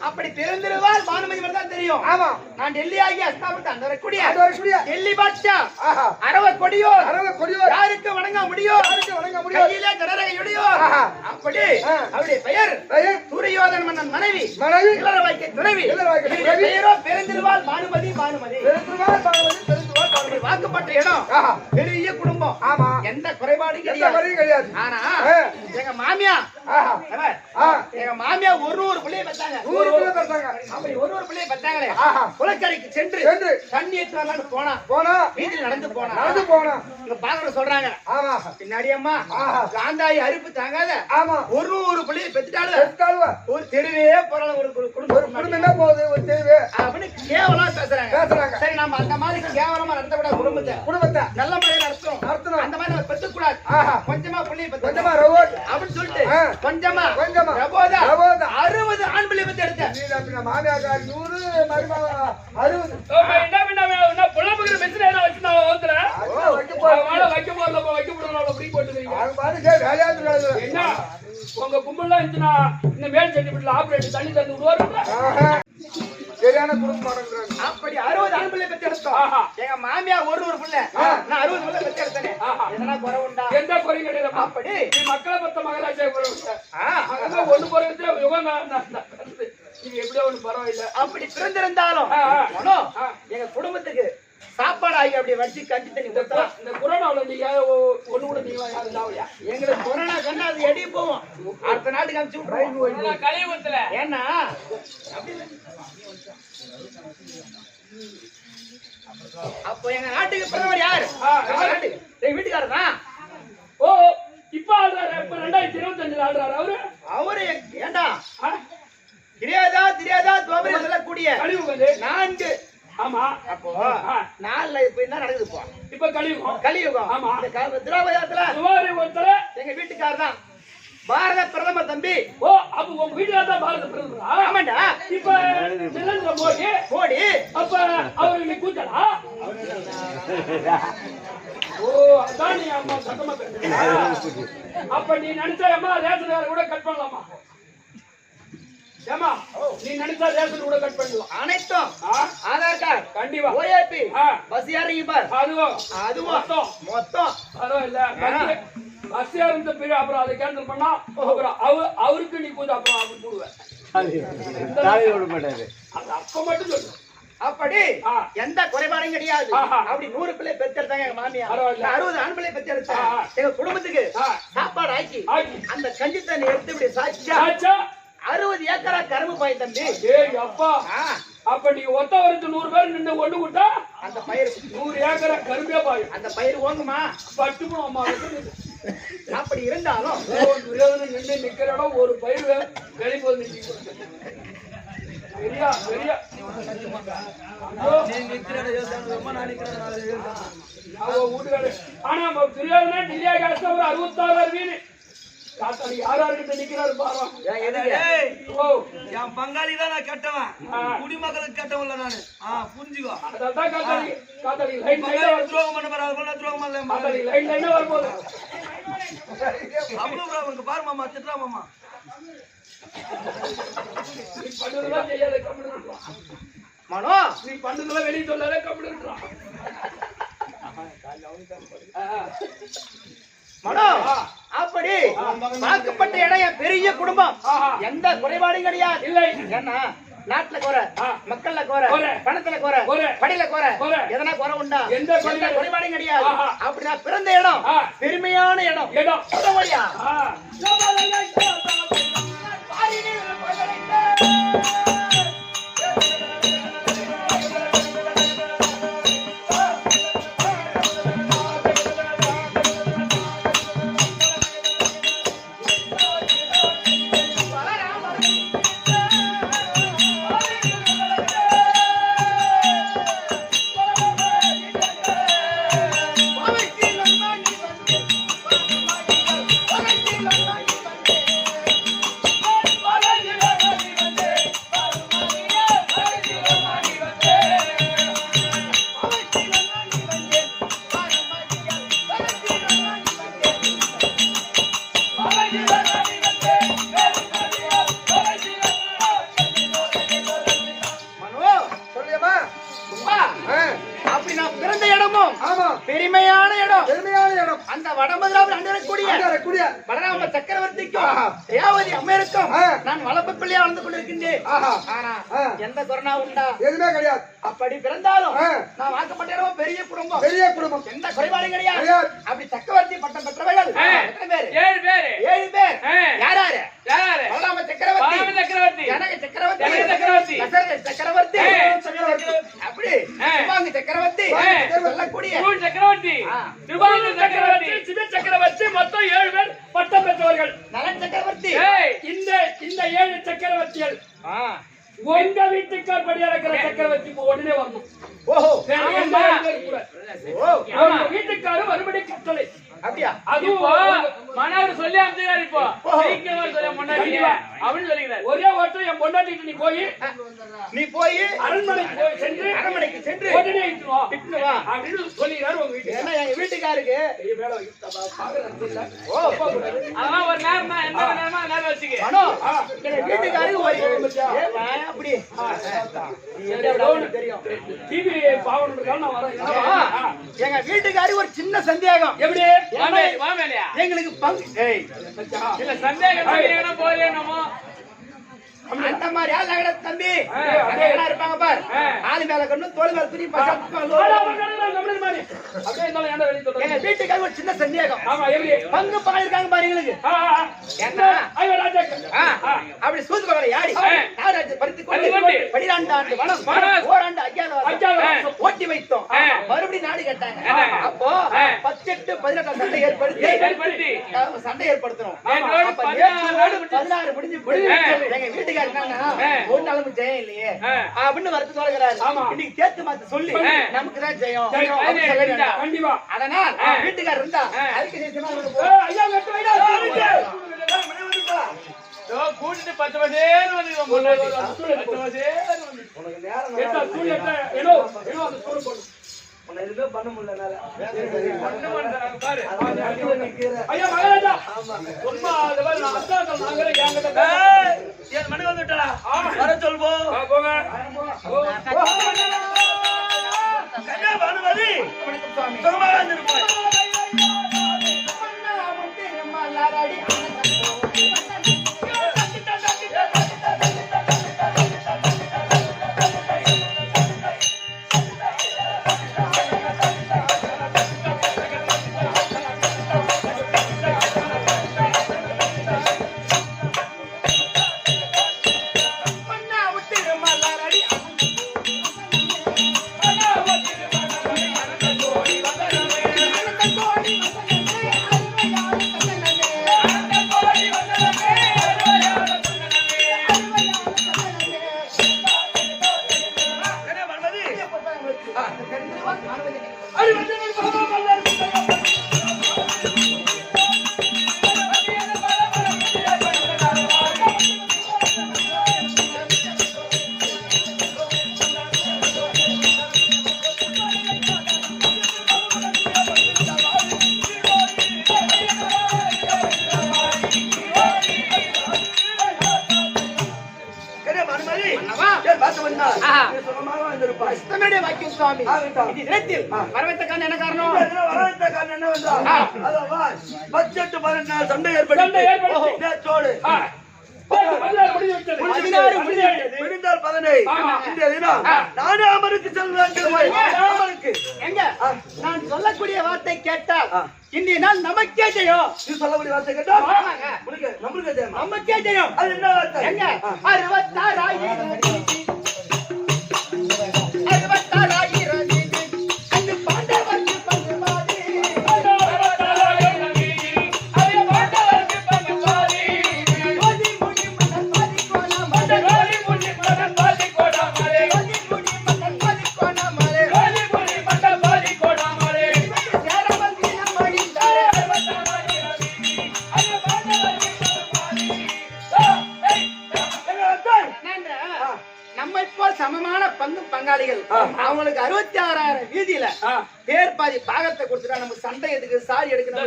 Speaker 3: அப்படி பிறந்திருவால் பானுமதி தான் தெரியும்
Speaker 4: ஆமா
Speaker 3: நான் டெல்லி ஆகி அஸ்தாபுரத்து அந்த வரக்கூடிய டெல்லி பாட்ஷா அரவ கொடியோ யாருக்கு வணங்க முடியும் கையிலே கடரையுடையோ அப்படி அவருடைய பெயர் சூரியோதன் மன்னன் மனைவி இளரவாய்க்கு துணைவி பெயரோ பிறந்திருவால் பானுமதி வாக்குப்பட்ட இடம் பெரிய குடும்பம் எந்த குறைபாடும் கிடையாது ஆனா எங்க மாமியா
Speaker 4: ஆஹா. ஆ.
Speaker 3: எங்க மாமியா ஒரு பிள்ளைய பெத்தாங்க.
Speaker 4: 100 பிள்ளை பெத்தாங்க.
Speaker 3: அப்படி ஒரு பிள்ளைய பெத்தாங்களே.
Speaker 4: ஆஹா.
Speaker 3: குளக்கரைக்கு சென்று
Speaker 4: சென்று
Speaker 3: தண்ணி எடுத்து வரலான்னு
Speaker 4: போனா
Speaker 3: வீட்டுல நடந்து போனா.
Speaker 4: இங்க
Speaker 3: பாக்குற சொல்றாங்க.
Speaker 4: ஆமா.
Speaker 3: பின்னாடி அம்மா
Speaker 4: ஆஹா.
Speaker 3: காந்தாயி அறுப்பு தாங்காத
Speaker 4: ஆமா.
Speaker 3: ஒரு பிள்ளைய பெத்துட்டாலும்
Speaker 4: பெத்தாளுவ.
Speaker 3: ஒரு தெருவே போறாங்க. ஒரு
Speaker 4: ஒரு
Speaker 3: குடும்பம்
Speaker 4: குடும்பம் என்ன போகுது ஒரு தெருவு
Speaker 3: அப்படின்னு கேவலமா பேசுறாங்க.
Speaker 4: பேசுறாங்க.
Speaker 3: சரி நம்ம அந்த மாதிரி கேவலமா நடத்தக்கூடாது. குடும்பத்தை நல்ல முறையில நடத்தணும். அந்த மாதிரி நம்ம பெத்துக்கூடாது.
Speaker 4: ஆஹா.
Speaker 3: கொஞ்சமா பிள்ளைய பெத்து
Speaker 4: கொஞ்சமா ரோட்
Speaker 3: அப்படின்னு சொல்லிட்டு
Speaker 4: ஆ.
Speaker 3: கொஞ்சமா
Speaker 4: கொஞ்சமா
Speaker 3: ரபோதா
Speaker 4: ரபோதா.
Speaker 3: 60 ஆண் பிள்ளை பெத்து எடுத்தேன்.
Speaker 4: நீ அப்படின்னா மாமியாக்கார் 100 மருமக 60
Speaker 2: என்ன புலம்புகிற மெஷின் வச்சுனா வந்துற
Speaker 4: அது வைக்க போறோம்.
Speaker 2: வைக்க போறல வைக்க போறல அப்படி போட்டுக்கிறீங்க.
Speaker 4: அது பாரு சே வேலையா இருக்காது.
Speaker 2: என்ன உங்க கும்பல்லாம் இருந்துனா இந்த மேல் சட்டி பிட்ல ஆபரேட் தண்ணி தந்து விடுவாருங்க.
Speaker 4: ஆஹா. சரியான குடும்பம் நடக்குறாங்க.
Speaker 3: அப்படி 60 ஆண் பிள்ளை பெத்து எடுத்தோம்.
Speaker 2: ஆஹா.
Speaker 3: எங்க மாமியா ஒரு பிள்ளை. நான் 60 பிள்ளை பெத்து எடுத்தேனே.
Speaker 2: ஆஹா.
Speaker 3: எதனா குறை உண்டா?
Speaker 2: எந்த குறையும் கிடையாது.
Speaker 3: அப்படி
Speaker 2: நீ மக்களை பத்த மகராஜா குறை
Speaker 3: ஆ.
Speaker 2: ஒண்ணு போறது யுகம் நீங்க எப்படியோ ஒண்ணு பரவாயில்ல.
Speaker 3: அப்படி பிறந்திருந்தாலும் மனோ, எங்க குடும்பத்துக்கு சாப்பாடு ஆகி அப்படி வச்சு கஞ்சி தண்ணி ஊத்தலாம்.
Speaker 2: இந்த கொரோனாவுல நீங்க ஒண்ணு கூட நீங்க யாரும் தாவலையா?
Speaker 3: எங்களுக்கு கொரோனா கண்ணா அது எடி போவோம். அடுத்த நாட்டுக்கு அனுப்பிச்சு விட்டுருவோம்.
Speaker 2: கழிவு ஊத்தல.
Speaker 3: ஏன்னா அப்போ எங்க நாட்டுக்கு பிரதமர் யாரு? எங்க நாட்டுக்கு எங்க வீட்டுக்காரர் தான்.
Speaker 2: ஓ இப்ப ஆடுறாரு. இப்ப 2025 ஆடுறாரு அவரு.
Speaker 3: அவரு ஏண்டா தெரியாதா தோபரி சொல்லக்கூடிய
Speaker 2: கழிவு வந்து
Speaker 3: 4.
Speaker 2: ஆமா.
Speaker 3: அப்போ 4ல இப்ப என்ன நடக்குது? இப்போ
Speaker 2: இப்ப கழிவு
Speaker 3: கலியுகம்.
Speaker 2: ஆமா.
Speaker 3: இந்த திராவிடத்துல
Speaker 2: சுமாரி ஒருத்தர
Speaker 3: எங்க வீட்டுக்காரர் தான் பாரத பிரதமர் தம்பி.
Speaker 2: ஓ அப்ப உங்க வீட்டுல தான் பாரத பிரதமரா?
Speaker 3: ஆமாண்டா.
Speaker 2: இப்ப நரேந்திர மோடி அப்ப அவரு நீ கூச்சலா? ஓ அதான் நீ அம்மா சத்தமா பேசுற. அப்ப நீ நினைச்சா அம்மா ரேஷன் கார்டு கூட கட் பண்ணலாமா? ஏமா நீ நினைச்சா ரேஷன் கூட கட் பண்ணலாம்.
Speaker 3: அனைத்தும் ஆதார் கார்டு
Speaker 2: கண்டிப்பா
Speaker 3: ஓஏபி பஸ் யாரையும் பார்
Speaker 2: அதுவும்
Speaker 3: மொத்தம்
Speaker 2: பரவாயில்ல. பஸ் யாருந்த பேரு அப்புறம் அதை கேன்சல் பண்ணா அப்புறம் அவருக்கு நீ கொஞ்சம் அப்புறம் அவர் போடுவேன். அது அப்ப மட்டும் சொல்லு.
Speaker 3: அப்படி எந்த குறைபாடும் கிடையாது. அப்படி 100 பிள்ளை பெற்றெடுத்தாங்க எங்க மாமியா. 60 ஆண் பிள்ளை பெற்றெடுத்தாங்க. எங்க குடும்பத்துக்கு சாப்பாடு ஆக்கி அந்த கஞ்சி தண்ணி எடுத்து இப்படி சாச்சா 60 ஏக்கரா கரும்பு பாய் தம்பி.
Speaker 2: ஏய் அப்பா, அப்ப நீ ஒத்த வரத்து 100 பேர் நின்று ஒண்ணு விட்டா
Speaker 3: அந்த பயிர்
Speaker 2: 100 ஏக்கரா கரும்பே பாய்.
Speaker 3: அந்த பயிர் ஓங்குமா?
Speaker 2: பட்டுமா அம்மா.
Speaker 3: அப்படி இருந்தாலும்
Speaker 2: நின்று நிக்கிற இடம் ஒரு பயிர் வெளிப்போது பெரியா பெரியா வீட்டுக்காரு. ஆனா தெரியாதுன்னா டில்லியா காசு ஒரு 66 மீன் காத்தாடி யாராருக்கு நிக்கிறாரு பாரு. ஓ
Speaker 5: என் பங்காளி தான் நான் கெட்டவன், குடிமக்களுக்கு கெட்டவன்ல நானு. புரிஞ்சுக்கோ.
Speaker 2: அதான் காத்தாடி லைன்
Speaker 5: துரோகம் பண்ண பாரு, அது துரோகம் பண்ணல.
Speaker 2: காத்தாடி லைன் வரும்போது
Speaker 5: அவ்வளவு பாரு மாமா, திட்டா மாமா.
Speaker 2: நீ பண்ணதெல்லாம் செய்யாத கம்ப்யூட்டர்
Speaker 3: மனோ,
Speaker 2: நீ பண்ணதெல்லாம் வெளியே சொல்லாத கம்ப்யூட்டர்
Speaker 3: மனோ. அப்படி வாக்கப்பட்ட இடம் பெரிய குடும்பம், எந்த குறைபாடும் கிடையாது.
Speaker 2: இல்லை.
Speaker 3: ஏன்னா நாட்டுல குறை, மக்கள்ல குறை, பணத்துல குறை, படியில குறை, எதனா குறை உண்டா? எந்த குறைபாடும் கிடையாது. அப்படி நான் பிறந்த இடம் பெருமையான இடம். சொல்ல முடியா? பெருமையான இடம், பெருமையான இடம். அந்த வடமதுராவில் அண்டரக்கூடிய பலராம சக்கரவர்த்திக்கும் ரேவதி அம்மையருக்கும் நான் வளர்ப்பு பிள்ளையா வளர்ந்து கொண்டிருக்கின்றேன். ஆனா எந்த கொரோனா உண்டா? எதுவுமே கிடையாது. அப்படி பிறந்தாலும் நான் வாக்கப்பட்ட இடம் பெரிய குடும்பம், பெரிய குடும்பம், எந்த குறைபாடும் கிடையாது. அப்படி சக்கரவர்த்தி பட்டம் பெற்றவர்கள் எத்தனை பேர்?
Speaker 2: 7 பேர்.
Speaker 3: 7 பேர். யாராரு? சொல்லக்கூடிய
Speaker 2: சக்கரவர்த்தி திருவாரூர் சக்கரவர்த்தி சிவ சக்கரவர்த்தி மொத்தம் 7 பேர் பட்டம் பெற்றவர்கள்.
Speaker 3: நலன் சக்கரவர்த்தி
Speaker 2: இந்த 7 சக்கரவர்த்திகள் உங்க வீட்டுக்கார் படியா இருக்கிற சக்கரவர்த்திக்கு உடனே வரணும்.
Speaker 3: ஓஹோ
Speaker 2: வேற எந்த பேரும் கூட. உங்க வீட்டுக்காரு மறுபடி கட்டளை.
Speaker 3: அப்படியா?
Speaker 2: அதுவும் மனவர் சொல்லி அனுப்பிச்சாரு. இப்போ சீக்கிரமா சொல்ல முன்னாடி அப்படின்னு சொல்லிக்கிறார். ஒரே ஓட்டம் என் பொண்டாட்டிட்டு நீ போய் அரண்மனைக்கு சென்று உடனே இட்டுவா அப்படின்னு சொல்லிக்கிறாரு உங்க வீட்டுக்கு.
Speaker 3: ஏன்னா எங்க வீட்டுக்காருக்கு
Speaker 2: அதெல்லாம் ஒரு நேரம் தான், எந்த நேரமா நேரம் வச்சுக்க.
Speaker 3: எங்க வீட்டுக்காருக்கு அப்படி தெரியும்.
Speaker 2: டிவி பாவனுக்காக நான் வரேன்.
Speaker 3: எங்க வீட்டுக்காருக்கு ஒரு சின்ன சந்தேகம்.
Speaker 2: எப்படி
Speaker 3: எங்களுக்கு
Speaker 2: இல்ல சந்தேகம் போயிடணுமோ
Speaker 3: அந்த மாதிரி ஆள் தம்பி இருப்பாங்க பாரு. ஆளு மேல கண்ணு தோல் மேல துணி எங்க வீட்டுக்காக ஒரு சின்ன சந்தேகம். பங்கு பாயிருக்காங்க பாரு எங்களுக்கு. அப்படி சூது பகல யாடி பறித்து படிராண்டு வனம் ஓராண்டு அஜ்ஞான ஓட்டி வைத்தோம். மறுபடியும் நாடு கேட்டாங்க. அப்போ 18 18 சண்டை ஏற்படுத்தணும். 16 முடிஞ்சு எங்க வீட்டுக்கு ஒரு நாளும் ஜெயம் இல்லையே அப்படின்னு வருத்த சொல்கிறாரு. இன்னைக்கு சேர்த்து மாத்த சொல்லி நமக்கு தான் ஜெயம். அதனால் வீட்டுக்காரர் இருந்தா அதுக்கு
Speaker 2: கூட்டிட்டு 10 வருஷம்
Speaker 5: பண்ண முடியல. மணி வந்துட்டா வர சொல்வோம். பானுமதி சுகமாக இருந்திருப்பாய். சண்டை ஏற்பட்டு 15 நானே அமருக்கு செல்வேன்.
Speaker 3: எங்க நான் சொல்லக்கூடிய வார்த்தை கேட்டால் இன்றைய நாள் நமக்கே ஜெயம்.
Speaker 5: நீ சொல்லக்கூடிய வார்த்தை கேட்டா நம்மளுக்கு ஜெயம்.
Speaker 3: நமக்கே ஜெயம்.
Speaker 5: அது என்ன வார்த்தை?
Speaker 3: எங்க 66,000 அங்கு பாண்டவர்க்கு பங்கு பாதி. நம்மை போல் சமமான பங்கு பங்காளிகள் அவங்களுக்கு 66,000 வீதியில பேர் பாதி பாகத்தை கொடுத்துட்டா நம்ம சண்டை எதுக்கு சாரி எடுக்கணும்.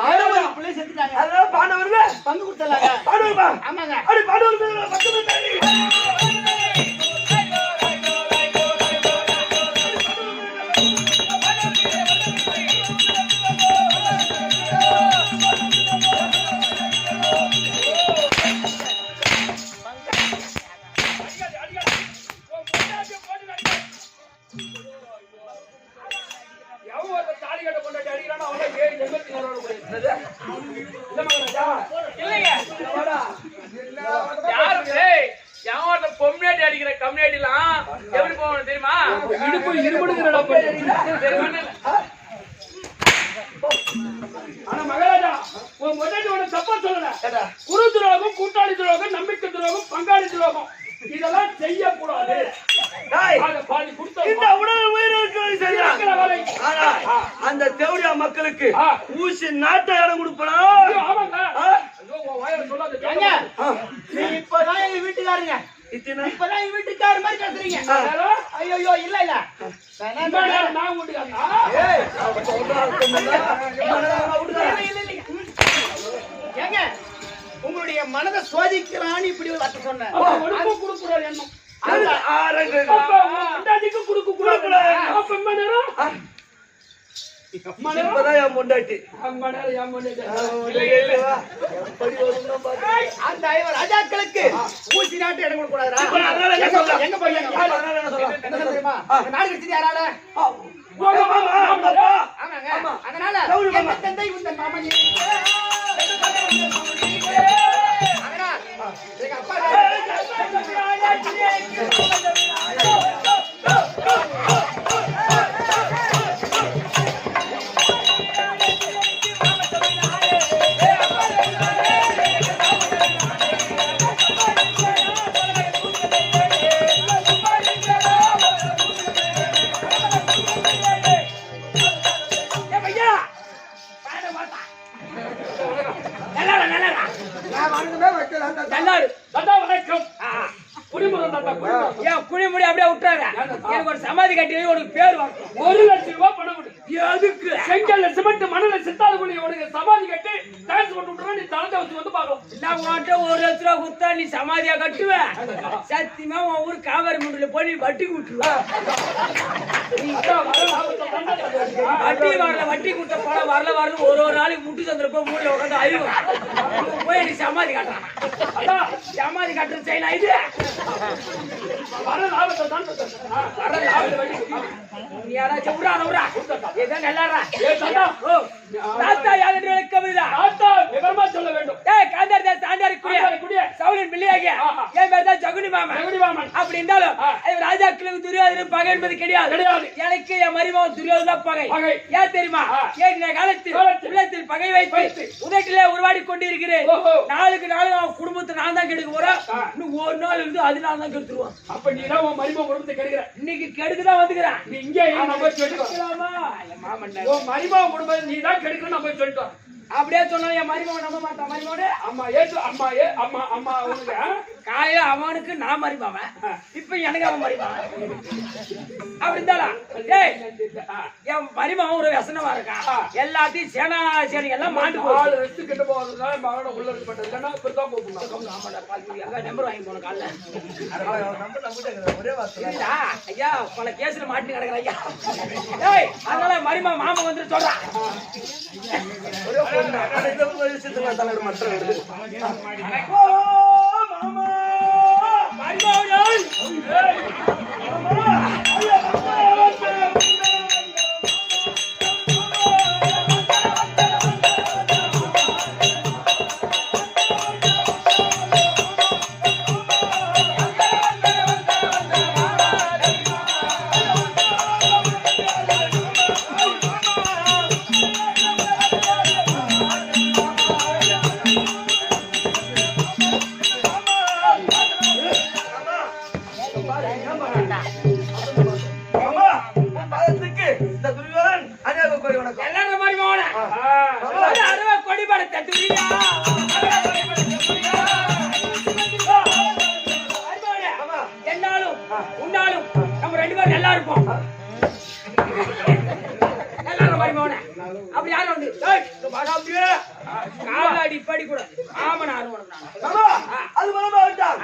Speaker 3: 60 பிள்ளை செத்துட்டாங்க.
Speaker 5: அதான் பாண்டவர்களே
Speaker 3: பங்கு கொடுத்துடலாங்க.
Speaker 5: பாண்டவர்களா?
Speaker 3: ஆமாங்க.
Speaker 5: அடி பாண்டவர்களே பக்கமே தாடி.
Speaker 2: பொம்னாடி
Speaker 1: அடிக்கிற கம்யூனிட்டிலாம் எப்படி போகணும் தெரியுமா?
Speaker 2: இடுப்பு இருமுடுகிறடா போய்.
Speaker 1: சரி, ஒண்ணும் இல்ல.
Speaker 2: ஆனா மகாராஜா உன் முதல்ல ஒண்ணு தப்பா சொல்லல. குரு துரோகம், கூட்டாளி துரோகம், நம்பிக்கை துரோகம், பங்காளி துரோகம் இதெல்லாம் செய்யக்கூடாது.
Speaker 5: டேய்,
Speaker 2: அதை பாதி கொடுத்தா
Speaker 5: இந்த உடல் உயிரிழக்கிறது சரியா?
Speaker 2: இருக்கிற வரை.
Speaker 5: ஆனா, அந்த தேவடியா மக்களுக்கு
Speaker 2: ஆ.
Speaker 5: ஊசி நாட்டை இடம் கொடுப்பனா?
Speaker 2: ஆமாங்க.
Speaker 5: ஆ?
Speaker 2: ஐயோ, உன் வாயில சொல்லாத.
Speaker 3: ஏங்க, நீ இப்பதான் எங்க வீட்டுக்காரங்க.
Speaker 5: இத்தனை
Speaker 3: இப்பதான் எங்க வீட்டுக்கார மாதிரி பேசுறீங்க. ஐயோ இல்ல இல்ல. நான் என்ன சொல்றேன்?
Speaker 2: நான் வீட்டுக்காரனா?
Speaker 3: ஏய்,
Speaker 5: அவன் சொல்றா, சொன்னா, விடுடா.
Speaker 3: இல்ல, இல்ல. ஏங்க, உங்களுடைய மனதை சோதிக்கலான்னு இப்படி ஒரு வார்த்தை சொன்னேன்.
Speaker 2: அப்ப உனக்கும் கொடுக்குறாரு எண்ணம். அப்ப உன் பொண்டாட்டிக்கும் கொடுக்க கூடாது. அப்ப எம்மா நேரம்?
Speaker 5: இப்பதான் என் பொண்டாட்டி.
Speaker 2: அம்மா நேரம் என் பொண்டாட்டி.
Speaker 5: எப்படி வரும்னா பாரு.
Speaker 3: அந்த ஐவர் ராஜாக்களுக்கு ஊசி நாட்டு இடம் கொடுக்க கூடாதுடா.
Speaker 5: இப்ப அதனால என்ன சொல்ல?
Speaker 3: எங்க போய் யாரு?
Speaker 5: அதனால என்ன சொல்ல?
Speaker 3: என்ன சொல்ல தெரியுமா? இந்த நாடு கிடைச்சது யாரால?
Speaker 2: போங்க, மாமா, ஆமாடா.
Speaker 3: ஆமாங்க. அதனால
Speaker 5: கௌரி மாமா.
Speaker 3: எங்க தந்தை உந்தன் மாமன். அதனால எங்க அப்பா
Speaker 4: நான் வாங்கினதே வைக்கலாம்
Speaker 1: நல்லாரு.
Speaker 2: தாத்தா வணக்கம். குடிமுறை தாத்தா, குடிமுறை.
Speaker 1: ஏன் குழிமுடி அப்படியே விட்டுறாங்க? எனக்கு ஒரு சமாதி கட்டி வை, உனக்கு பேர் வரணும்.
Speaker 2: 1 லட்சம் ரூபாய் பணம் கொடு.
Speaker 1: எதுக்கு?
Speaker 2: செங்கல்ல சிமெண்ட் மணல சித்தாது பண்ணி உனக்கு சமாதி கட்டி டான்ஸ் போட்டு விட்டுறா. நீ தலத்தை வச்சு வந்து பார்க்கலாம்.
Speaker 1: நான் உன்கிட்ட 1 லட்ச ரூபா கொடுத்தா நீ சமாதியா கட்டுவ? சத்தியமா உன் ஊர் காவேரி முண்டில போய் நீ வட்டிக்கு விட்டுருவ. வட்டி வரல, வட்டி கொடுத்த பணம் வரல ஒரு நாளைக்கு முட்டு சந்திரப்போ மூலையில உட்காந்து அழுவும். போய் நீ சமாதி கட்டுறான்.
Speaker 2: அதான்
Speaker 1: சமாதி கட்டுற செய்யலாம் இது.
Speaker 2: வர லாபத்தை தான் தாத்தா. வர லாபத்தை வட்டி கொடு.
Speaker 1: நீ யாராச்சும் விடா ஏதோ நல்லாரா.
Speaker 2: ஏ தாத்தா,
Speaker 1: தாத்தா யாரு கவிதா?
Speaker 2: தாத்தா விவரமா சொல்ல வேண்டும்.
Speaker 1: ஏய் காந்தாரி தாஸ் ஆண்டாரி குடிய
Speaker 2: ஆண்டாரி குடிய.
Speaker 1: சவுலின் பிள்ளையாகிய என் பேர் தான் ஜகுனி மாமன்.
Speaker 2: ஜெகடி மாமன்.
Speaker 1: அப்படி இருந்தாலும் ராஜாக்களுக்கு துரியோதனன் பகை என்பது கிடையாது.
Speaker 2: கிடையாது.
Speaker 1: எனக்கு என் மருமகன் துரியோதன பகை.
Speaker 2: பகை.
Speaker 1: ஏன் தெரியுமா? ஏற்கனவே காலத்தில் உள்ளத்தில் பகை வைத்து உதட்டிலே உருவாடி கொண்டிருக்கிறேன்.
Speaker 2: ஓஹோ.
Speaker 1: நாளுக்கு நாள் அவன் குடும்பத்தை நான் தான் கெடுக்க போறேன். இன்னும் ஒரு நாள் இருந்து அது நான் தான் கெடுத்துருவான்.
Speaker 2: அப்ப நீ தான் உன் மருமகன் குடும்பத்தை கெடுக்கிற.
Speaker 1: இன்னைக்கு கெடுக்குதான் வந்துக்கிறேன்.
Speaker 2: நீ இங்கே ஏன் நம்ம சொல்லிட்டு
Speaker 1: கெடுக்கலாமா? என் மாமன்
Speaker 2: உன் மருமகன் குடும்பத்தை நீ தான் கெடுக்கிற நம்ம சொல்லிட்டோம்.
Speaker 1: அப்படியே சொன்னா என் மருமகன் நம்ப மாட்டான். மருமகனே
Speaker 2: அம்மா ஏத்து அம்மா உனக்கு
Speaker 1: காலையில அவனுக்கு நான் மறிப்பாவன், இப்ப எனக்கு அவன் மறிப்பாவன். அப்படி இருந்தாலும் டேய் என் மருமகன் ஒரு వ్యసனமா இருக்கான். எல்லாத்தையும் சேனா சேனை எல்லாம் மாட்டு
Speaker 2: ஆளு ரெஸ்ட் கிட்ட போறதுனால மகனை உள்ள இருந்து பண்றது இல்லைன்னா இப்படிதான் போகணும்.
Speaker 1: ஆமாடா பால் அங்க நம்பர் வாங்கி போன காலைல
Speaker 5: நம்ம நம்பிட்டு ஒரே வார்த்தை.
Speaker 1: இல்லடா ஐயா பல கேஸ்ல மாட்டி கிடக்குற ஐயா. டேய் அதனால மருமகன் மாமா வந்து சொல்றான்.
Speaker 5: ஒரே பொண்ணு. இந்த விஷயத்துல தலைவர் மற்றவர். மாமா
Speaker 1: மருமகன் எல்லாரும் மருமகன் அறுவ கொடி படத்தை துரியா என்னாலும் உன்னாலும் நம்ம 2 பேரும் நல்லா இருப்போம். எல்லாரும் மருமகன் அப்படி யாரும் வந்து காலாடி படி கூட ஆமன் ஆர்வம்
Speaker 5: அது மனமா விட்டான்.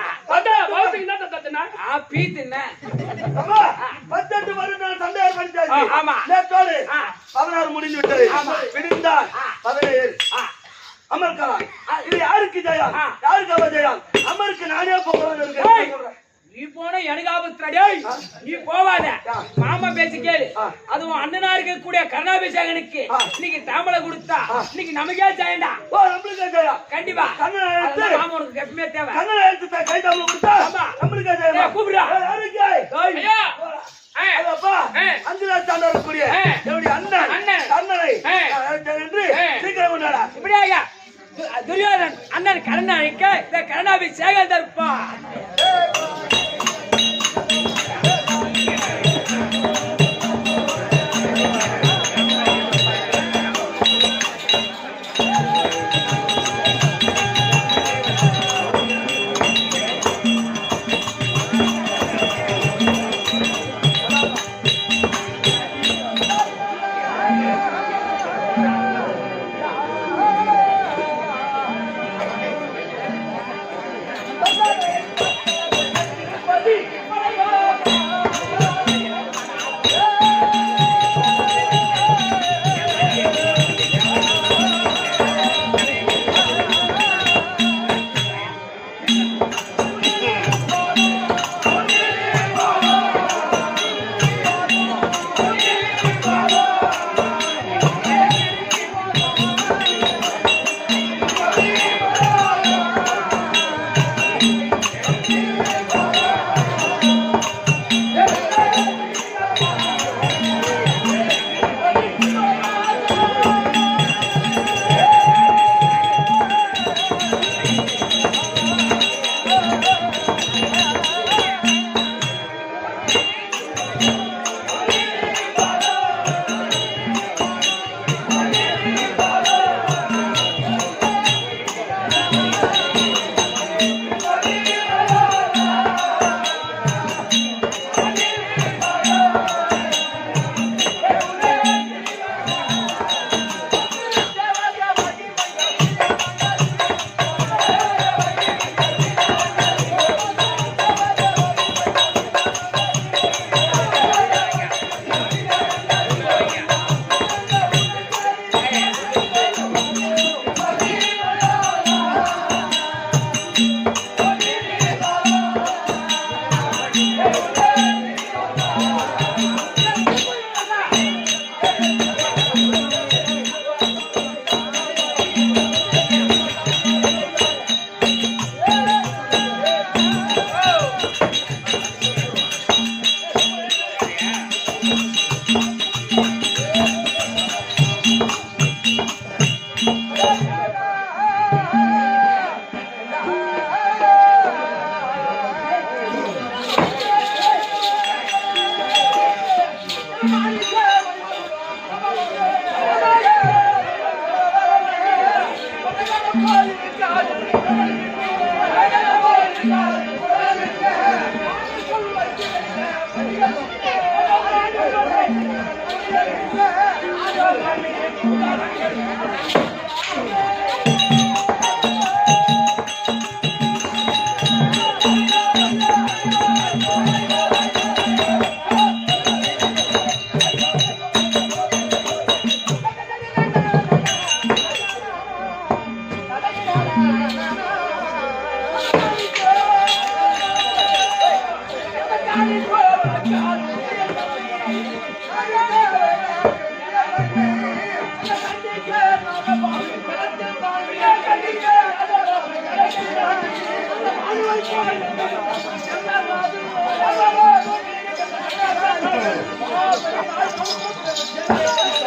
Speaker 1: பீத்துன
Speaker 5: 18 வருடம் சண்டை ஏற்படுத்தாச்சு.
Speaker 1: ஆமா.
Speaker 5: நேற்றோடு 16 முடிந்து விட்டது.
Speaker 1: ஆமா.
Speaker 5: விடுந்தால் 17 அமர்கலாம். இது யாருக்கு ஜெயம்? யாருக்கு அவ ஜெயம்? அமருக்கு நானே போகிறேன்.
Speaker 1: நீ போன எனக்கு ஆபத்துடா டேய். நீ போவாத. மாமா பேச்சு கேளு. அதுவும் அண்ணனா இருக்க கூடிய கருணாபிஷேகனுக்கு இன்னைக்கு தாம்பளை கொடுத்தா இன்னைக்கு நமக்கே ஜெயண்டா.
Speaker 5: ஓ நம்மளுக்கே ஜெயம்.
Speaker 1: கண்டிப்பா.
Speaker 5: கண்ணனை எடுத்து
Speaker 1: அதெல்லாம் மாமா உனக்கு எப்பவுமே தேவை.
Speaker 5: கண்ணனை எடுத்து கை தாம்பளை கொடுத்தா
Speaker 1: ஆமா.
Speaker 5: நம்மளுக்கே ஜெயம்.
Speaker 1: கூப்பிடுடா.
Speaker 5: யாருக்கு?
Speaker 1: ஐயா.
Speaker 5: அப்பா அஞ்சுராஜ் தாண்டா இருக்கக்கூடிய என்னுடைய அண்ணன் கண்ணனை என்று சீக்கிரம் கொண்டாடா.
Speaker 1: இப்படியா ஐயா? துரியோதன் அண்ணன் கருணா அழைக்க இந்த கருணாபிஷேகம் தருப்பா.
Speaker 3: Thank you.